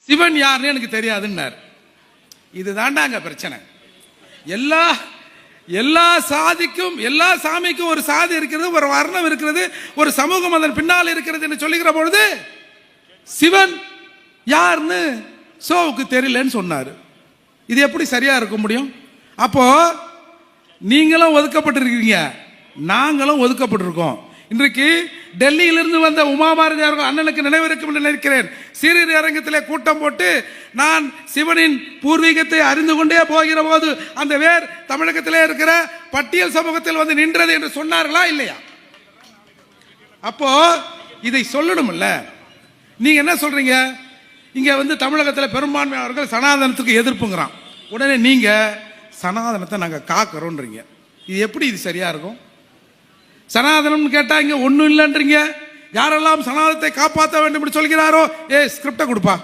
சிவன் யாருன்னு எனக்கு தெரியாதுன்னார். இது தாண்டாங்க பிரச்சனை. எல்லா எல்லா சாதிக்கும் எல்லா சாமிக்கும் ஒரு சாதி இருக்கிறது, ஒரு வர்ணம் இருக்கிறது, ஒரு சமூகம் அதன் பின்னால் இருக்கிறது என்று சொல்லுகிற பொழுது சிவன் யாருன்னு சோவுக்கு தெரியலன்னு சொன்னார். இது எப்படி சரியா இருக்க முடியும்? அப்போ நீங்களும் ஒதுக்கப்பட்டிருக்கீங்க, நாங்களும் ஒதுக்கப்பட்டிருக்கோம். இன்றைக்கு டெல்லியிலிருந்து வந்த உமாபாரதி அவர்கள் அண்ணனுக்கு நினைவிருக்கும் என்று நினைக்கிறேன். சிறிது அரங்கத்திலே கூட்டம் போட்டு நான் சிவனின் பூர்வீகத்தை அறிந்து கொண்டே போகிற போது அந்த வேர் தமிழகத்திலே இருக்கிற பட்டியல் சமூகத்தில் வந்து நின்றது என்று சொன்னார்களா இல்லையா? அப்போ இதை சொல்லணும்ல. நீங்க என்ன சொல்றீங்க? இங்க வந்து தமிழகத்தில் பெரும்பான்மையானவர்கள் சனாதனத்துக்கு எதிர்ப்புங்கிறான். உடனே நீங்க சனாதனத்தை நாங்க காக்கிறோன்றீங்க. இது எப்படி இது சரியா இருக்கும்? சனாதனம் கேட்டா இங்க ஒண்ணும் இல்லைன்றீங்க. யாரெல்லாம் சனாதனத்தை காப்பாற்ற வேண்டும் என்று சொல்கிறாரோ ஸ்கிரிப்டை கொடுப்பா.